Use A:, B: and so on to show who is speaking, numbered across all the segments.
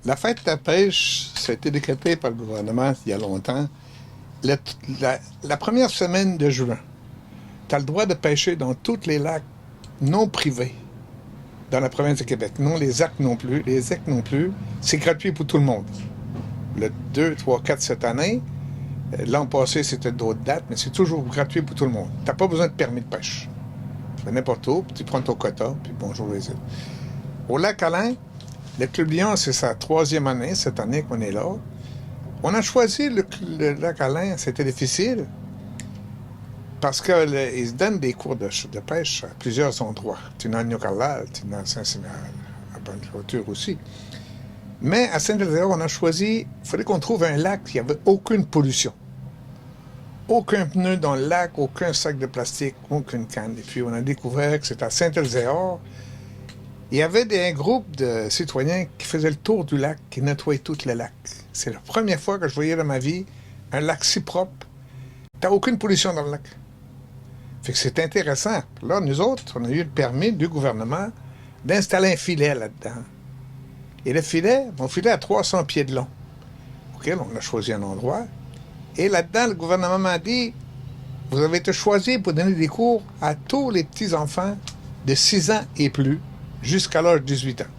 A: La fête de la pêche, ça a été décrété par le gouvernement il y a longtemps. Le- la première semaine de juin, tu as le droit de pêcher dans tous les lacs non privés dans la province de Québec. Non, les ZAC non plus. Les ZEC non plus. C'est gratuit pour tout le monde. Le 2, 3, 4 cette année. L'an passé, c'était d'autres dates, mais c'est toujours gratuit pour tout le monde. Tu n'as pas besoin de permis de pêche. Tu vas n'importe où, puis tu prends ton quota, puis bonjour les îles. Au lac Alain, le Club Lion, c'est sa troisième année, cette année qu'on est là. On a choisi le lac Alain, c'était difficile, parce qu'ils se donnent des cours de pêche à plusieurs endroits. Tu en as à New-Carlisle, tu en as à Saint-Cyr, à Bonne-Clôture aussi. Mais à Saint-Élieur, on a choisi, il fallait qu'on trouve un lac qui n'avait aucune pollution. Aucun pneu dans le lac, aucun sac de plastique, aucune canne. Et puis on a découvert que c'était à Saint-Élieur. Il y avait un groupe de citoyens qui faisaient le tour du lac, qui nettoyaient tout le lac. C'est la première fois que je voyais dans ma vie un lac si propre. T'as aucune pollution dans le lac. Fait que c'est intéressant. Là, nous autres, on a eu le permis du gouvernement d'installer un filet là-dedans. Et le filet, mon filet a 300 pieds de long, auquel on a choisi un endroit. Et là-dedans, le gouvernement m'a dit, vous avez été choisi pour donner des cours à tous les petits-enfants de 6 ans et plus, jusqu'à l'âge de 18 ans.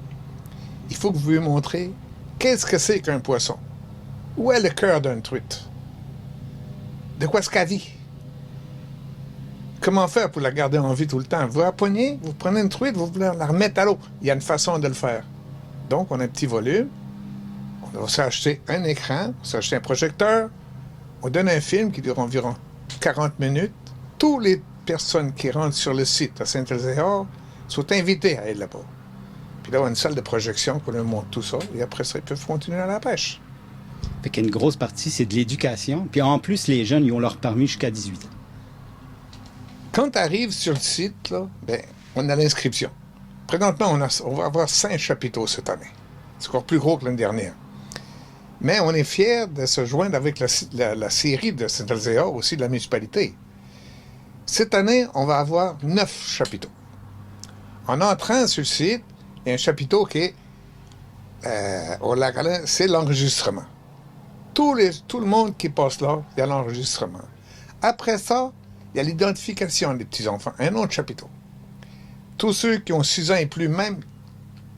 A: Il faut que vous lui montrez qu'est-ce que c'est qu'un poisson. Où est le cœur d'une truite? De quoi est-ce qu'elle vit? Comment faire pour la garder en vie tout le temps? Vous la poignez, vous prenez une truite, vous voulez la remettre à l'eau. Il y a une façon de le faire. Donc, on a un petit volume. On s'est acheté un écran, on s'est acheté un projecteur. On donne un film qui dure environ 40 minutes. Toutes les personnes qui rentrent sur le site à Saint-Élieur sont invitées à aller là-bas. Puis là, on a une salle de projection qu'on leur montre tout ça. Et après ça, ils peuvent continuer à la pêche.
B: Fait qu'une grosse partie, c'est de l'éducation. Puis en plus, les jeunes, ils ont leur permis jusqu'à 18 ans.
A: Quand tu arrives sur le site, là, ben, on a l'inscription. Présentement, on va avoir 5 chapiteaux cette année. C'est encore plus gros que l'année dernière. Mais on est fiers de se joindre avec la série de Saint-Élieur, aussi de la municipalité. Cette année, on va avoir 9 chapiteaux. En entrant sur le site, il y a un chapiteau qui est au lac Alain, c'est l'enregistrement. Tout le monde qui passe là, il y a l'enregistrement. Après ça, il y a l'identification des petits-enfants, un autre chapiteau. Tous ceux qui ont 6 ans et plus, même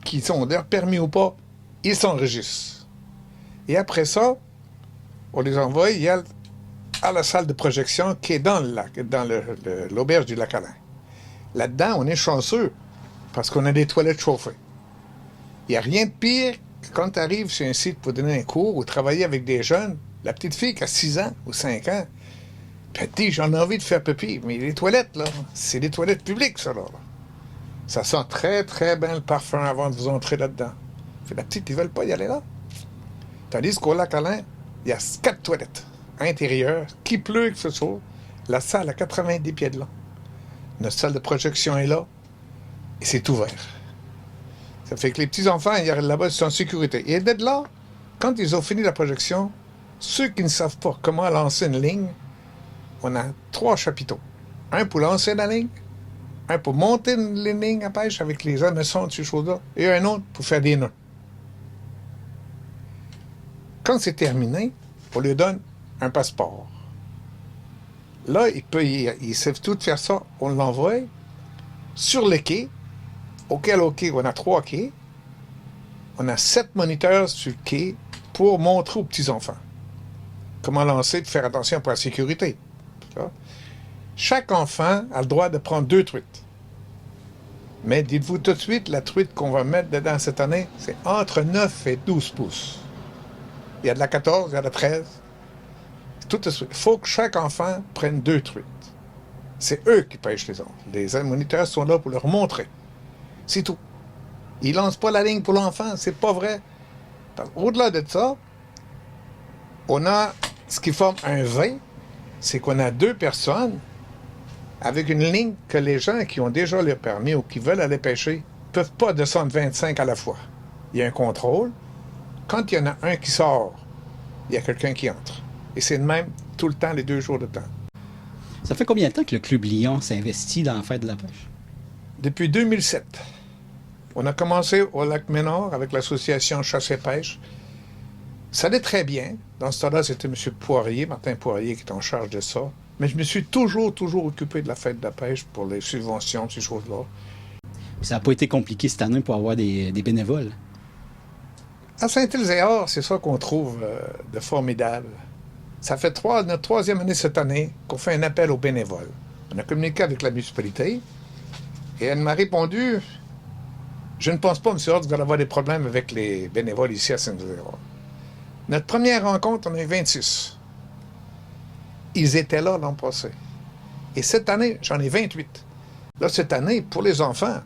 A: qui sont d'ailleurs permis ou pas, ils s'enregistrent. Et après ça, on les envoie à la salle de projection qui est dans le lac, dans l'auberge du lac Alain. Là-dedans, on est chanceux parce qu'on a des toilettes chauffées. Il n'y a rien de pire que quand tu arrives sur un site pour donner un cours ou travailler avec des jeunes, la petite fille qui a 6 ans ou 5 ans, puis elle te dit, j'en ai envie de faire pipi. Mais les toilettes, là, c'est des toilettes publiques, ça, là. Ça sent très, très bien le parfum avant de vous entrer là-dedans. Fait la petite, ils ne veulent pas y aller là. Tandis qu'au lac Alain, il y a 4 toilettes intérieures, qu'il pleut, que ce soit. La salle a 90 pieds de long. Notre salle de projection est là, et c'est ouvert. Ça fait que les petits-enfants, ils arrivent là-bas, ils sont en sécurité. Et d'être là, quand ils ont fini la projection, ceux qui ne savent pas comment lancer une ligne, on a 3 chapiteaux. Un pour lancer la ligne, un pour monter une ligne à pêche avec les hameçons de ces choses-là, et un autre pour faire des nœuds. Quand c'est terminé, on lui donne un passeport. Là, ils savent tout faire ça. On l'envoie sur le quai, auquel on a 3 quais. On a 7 moniteurs sur le quai pour montrer aux petits-enfants comment lancer, de faire attention pour la sécurité. Ça. Chaque enfant a le droit de prendre 2 truites. Mais dites-vous tout de suite, la truite qu'on va mettre dedans cette année, c'est entre 9 et 12 pouces. Il y a de la 14, il y a de la 13. Tout de suite. Il faut que chaque enfant prenne 2 truites. C'est eux qui pêchent les autres. Les moniteurs sont là pour leur montrer. C'est tout. Ils ne lancent pas la ligne pour l'enfant, c'est pas vrai. Au-delà de ça, on a ce qui forme un V, c'est qu'on a 2 personnes avec une ligne que les gens qui ont déjà leur permis ou qui veulent aller pêcher ne peuvent pas descendre 25 à la fois. Il y a un contrôle. Quand il y en a un qui sort, il y a quelqu'un qui entre. Et c'est de même tout le temps, les 2 jours de temps.
B: Ça fait combien de temps que le Club Lion s'investit dans la fête de la pêche?
A: Depuis 2007. On a commencé au lac Ménard avec l'association Chasse et Pêche. Ça allait très bien. Dans ce temps-là, c'était M. Poirier, Martin Poirier, qui était en charge de ça. Mais je me suis toujours occupé de la fête de la pêche pour les subventions, ces choses-là.
B: Ça n'a pas été compliqué cette année pour avoir des bénévoles.
A: À Saint-Éliséard, c'est ça qu'on trouve de formidable. Ça fait notre troisième année cette année qu'on fait un appel aux bénévoles. On a communiqué avec la municipalité et elle m'a répondu « Je ne pense pas, M. Hort, que vous allez avoir des problèmes avec les bénévoles ici à Saint-Éliséard. » Notre première rencontre, on a eu 26. Ils étaient là l'an passé. Et cette année, j'en ai 28. Là, cette année, pour les enfants,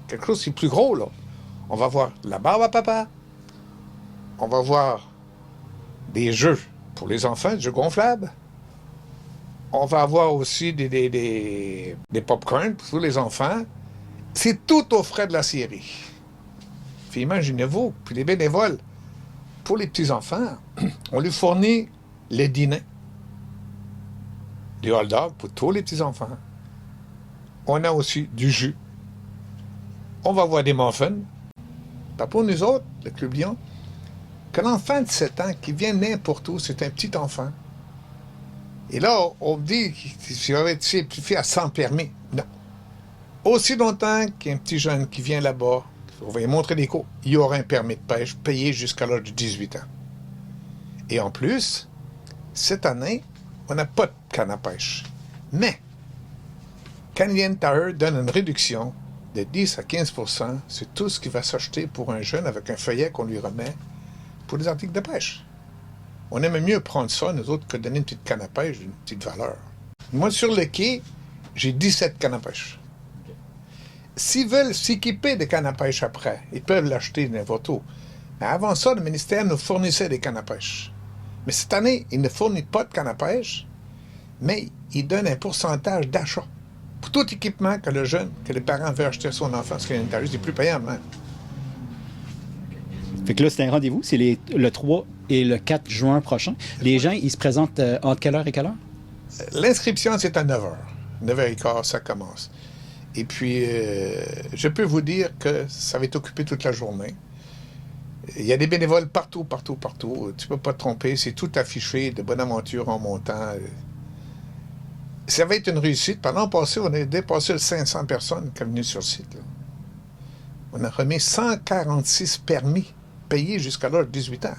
A: quelque chose qui est plus gros, là. On va voir la barbe à papa. On va voir des jeux pour les enfants, des jeux gonflables. On va avoir aussi des pop-corn pour tous les enfants. C'est tout aux frais de la série. Puis imaginez-vous, puis les bénévoles, pour les petits-enfants, on lui fournit les dîners. Des hot dogs pour tous les petits-enfants. On a aussi du jus. On va avoir des muffins. Pour nous autres, le Club Lion, que l'enfant de 7 ans qui vient n'importe où, c'est un petit enfant. Et là, on me dit qu'il va être simplifié à 100 permis. Non. Aussi longtemps qu'il y a un petit jeune qui vient là-bas, on va lui montrer des cours, il y aura un permis de pêche payé jusqu'à l'âge de 18 ans. Et en plus, cette année, on n'a pas de canne à pêche. Mais, Canadian Tire donne une réduction de 10 à 15 % sur tout ce qui va s'acheter pour un jeune avec un feuillet qu'on lui remet pour des articles de pêche. On aime mieux prendre ça, nous autres, que donner une petite canne à pêche d'une petite valeur. Moi, sur le quai, j'ai 17 cannes à pêche. S'ils veulent s'équiper de cannes à pêche après, ils peuvent l'acheter n'importe où. Mais avant ça, le ministère nous fournissait des cannes à pêche. Mais cette année, il ne fournit pas de canne à pêche, mais il donne un pourcentage d'achat pour tout équipement que le jeune, que les parents veulent acheter à son enfant, parce qu'il y a une tarif, c'est plus payant même.
B: Fait que là, c'est un rendez-vous, c'est le 3 et le 4 juin prochain. Les gens, ils se présentent entre quelle heure et quelle heure?
A: L'inscription, c'est à 9h. 9h15, ça commence. Et puis, je peux vous dire que ça va être occupé toute la journée. Il y a des bénévoles partout. Tu ne peux pas te tromper. C'est tout affiché de bonne aventure en montant. Ça va être une réussite. Pendant l'an passé, on a dépassé les 500 personnes qui sont venues sur le site. Là. On a remis 146 permis payés jusqu'à l'âge de 18 ans.